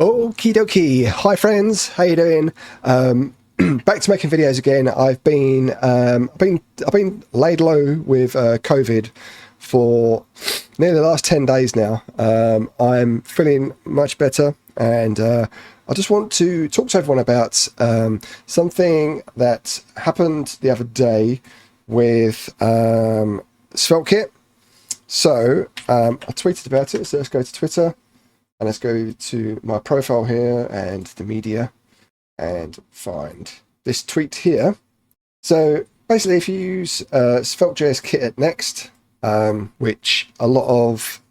Okie dokie. Hi friends, how you doing? Back to making videos again. I've been laid low with COVID for nearly the last 10 days now. I'm feeling much better, and I just want to talk to everyone about something that happened the other day with SvelteKit. So I tweeted about it, so let's go to Twitter. And let's go to my profile here and the media and find this tweet here. So basically, if you use SvelteJS kit at Next, which a lot of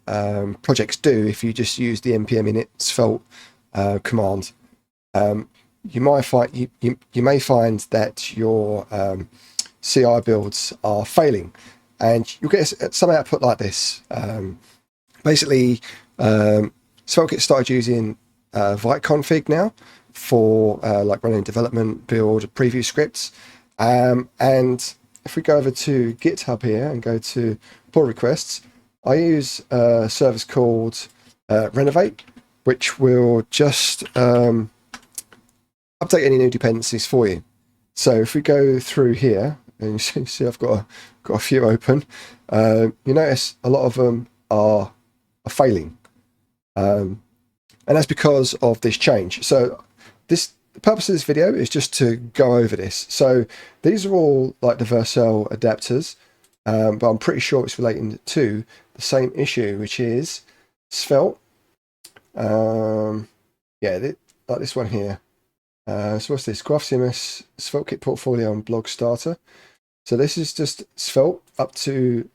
projects do, if you just use the npm init svelte command, you may find that your CI builds are failing, and you'll get some output like this. Basically, SvelteKit started using Vite config now for like running development, build, preview scripts. And if we go over to GitHub here and go to pull requests, I use a service called Renovate, which will just update any new dependencies for you. So if we go through here, and you see I've got a few open, you notice a lot of them are failing. And that's because of this change. So the purpose of this video is just to go over this. So these are all like the Vercel adapters, but I'm pretty sure it's relating to the same issue, which is Svelte. Like this one here. So what's this? GraphCMS, SvelteKit Portfolio and Blog Starter. So this is just Svelte up to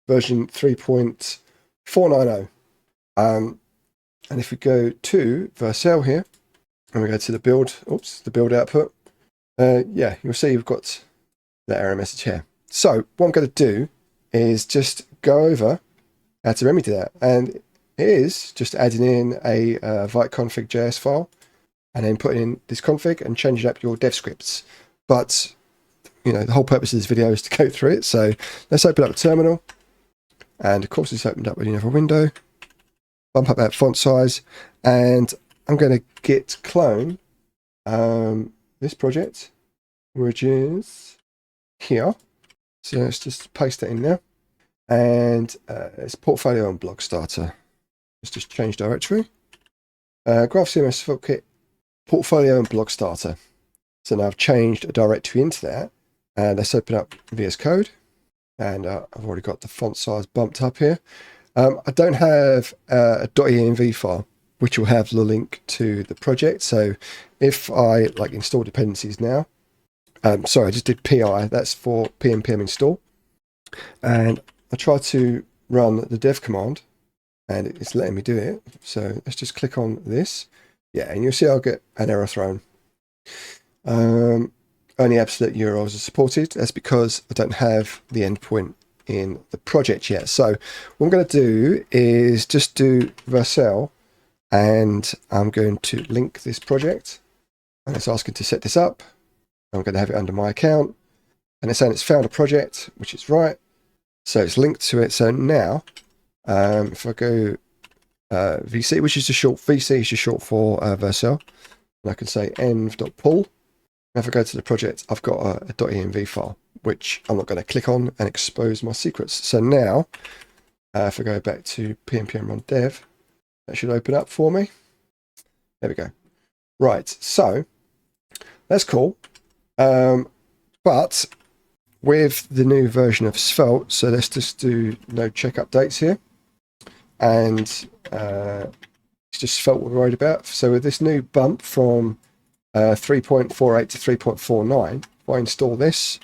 version 3.49.0. And if we go to Vercel here, and we go to the build output, you'll see you've got the error message here. So what I'm going to do is just go over how to remedy that. And it is just adding in a Vite config.js file, and then putting in this config and changing up your dev scripts. But, the whole purpose of this video is to go through it. So let's open up a terminal. And of course, it's opened up with another window. Bump up that font size, and I'm going to git clone this project, which is here. So let's just paste that in there, and it's portfolio and blog starter. Let's just change directory. GraphCMS SvelteKit portfolio and blog starter. So now I've changed a directory into that, and let's open up VS Code, and I've already got the font size bumped up here. I don't have a .env file, which will have the link to the project. So if I install dependencies now, sorry, I just did pi, that's for pnpm install. And I try to run the dev command, and it's letting me do it. So let's just click on this. Yeah, and you'll see I'll get an error thrown. Only absolute URLs are supported. That's because I don't have the endpoint in the project yet. So what I'm going to do is just do Vercel, and I'm going to link this project, and it's asking to set this up. I'm going to have it under my account, and it's saying it's found a project, which is right. So it's linked to it. So now if I go VC, which is VC is just short for Vercel, and I can say env.pull. If I go to the project, I've got a .env file, which I'm not going to click on and expose my secrets. So now, if I go back to pnpm run dev, that should open up for me. There we go. Right, so that's cool. But with the new version of Svelte, so let's just do no check updates here. And it's just Svelte we're worried about. So with this new bump from 3.48 to 3.49, if I install this,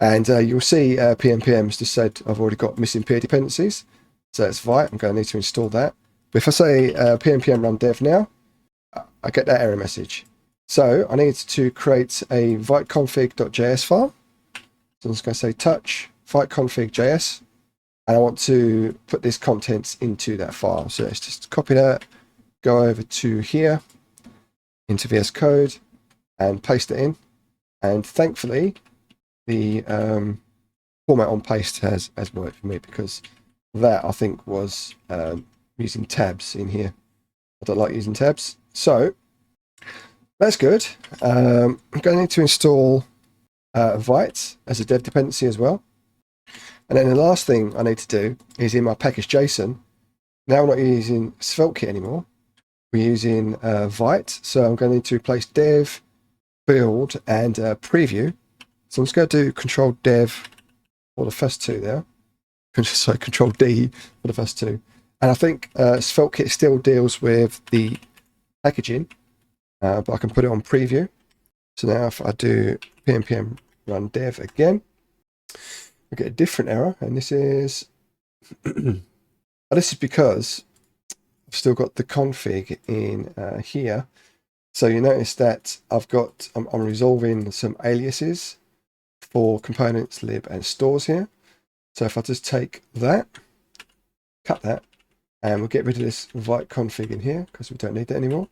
and you'll see pnpm's just said I've already got missing peer dependencies. So it's Vite, I'm going to need to install that. But if I say pnpm run dev now, I get that error message. So I need to create a Vite config.js file. So I'm just going to say touch Vite config.js, and I want to put this contents into that file. So let's just copy that, go over to here, into VS Code, and paste it in. And thankfully, the format on paste has worked for me, because that I think was using tabs in here. I don't like using tabs. So that's good. I'm going to need to install Vite as a dev dependency as well. And then the last thing I need to do is in my package.json. Now we're not using SvelteKit anymore. We're using Vite. So I'm going to need to replace dev, build, and preview. So I'm just going to do control dev for the first two there. So control D for the first two. And I think SvelteKit still deals with the packaging, but I can put it on preview. So now if I do pnpm run dev again, I get a different error, and this is this is because I've still got the config in here. So you notice that I'm resolving some aliases for components, lib, and stores here. So if I just take that, cut that, and we'll get rid of this Vite config in here because we don't need that anymore,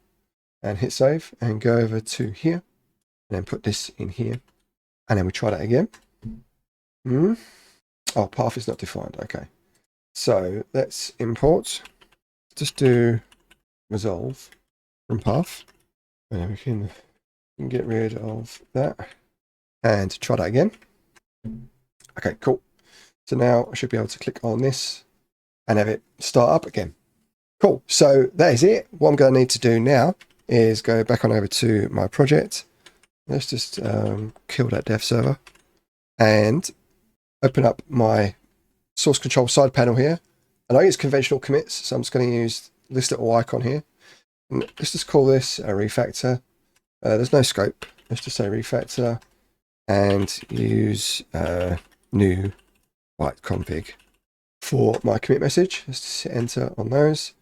and hit save, and go over to here, and then put this in here, and then we try that again. Oh, path is not defined. Okay, so let's import. Just do resolve from path, and then we can get rid of that and try that again. Okay, cool. So now I should be able to click on this and have it start up again. Cool. So that is it. What I'm going to need to do now is go back on over to my project. Let's just kill that dev server and open up my source control side panel here. And I use conventional commits, so I'm just going to use this little icon here. And let's just call this a refactor. There's no scope. Let's just say refactor and use new Vite config for my commit message. Just hit enter on those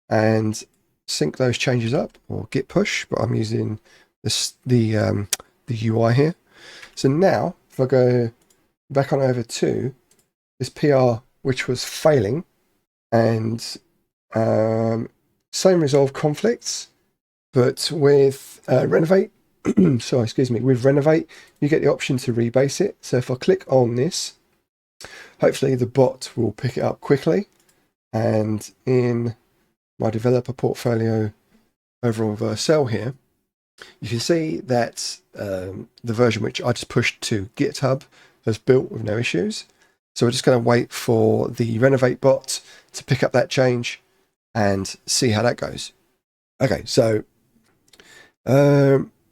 and sync those changes up, or git push, but I'm using this the UI here. So now if I go back on over to this PR which was failing, and same resolve conflicts, but with renovate so excuse me, with renovate you get the option to rebase it. So if I click on this, hopefully the bot will pick it up quickly, and in my developer portfolio over on Vercel here, you can see that the version which I just pushed to GitHub has built with no issues. So we're just going to wait for the renovate bot to pick up that change and see how that goes. Okay, so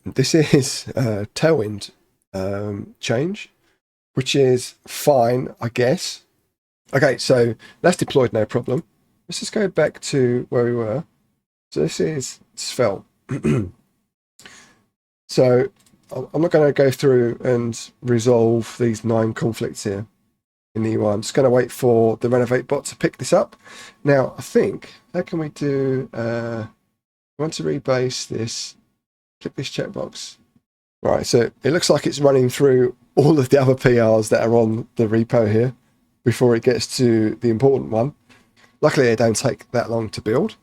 this is a Tailwind change, which is fine, I guess. Okay, so that's deployed, no problem. Let's just go back to where we were. So this is Svelte. So I'm not going to go through and resolve these 9 conflicts here in the UI. I'm just going to wait for the renovate bot to pick this up. Now, I think, how can we do, I want to rebase this, click this checkbox. Right, so it looks like it's running through all of the other PRs that are on the repo here before it gets to the important one. Luckily, they don't take that long to build.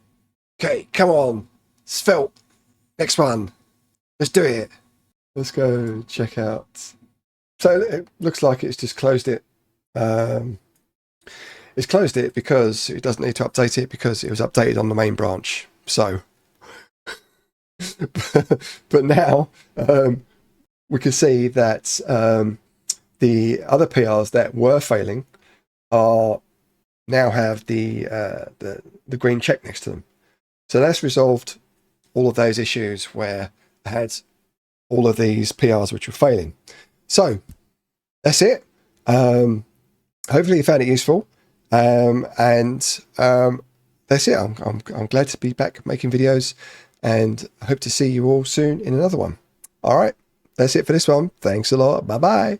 Okay, come on, Svelte, next one. Let's do it. Let's go check out. So it looks like it's just closed it. It's closed it because it doesn't need to update it because it was updated on the main branch. So, but now we can see that the other PRs that were failing are now have the green check next to them. So that's resolved all of those issues where I had all of these PRs which were failing. So that's it. Hopefully you found it useful. That's it. I'm glad to be back making videos, and I hope to see you all soon in another one. All right, that's it for this one. Thanks a lot. Bye bye.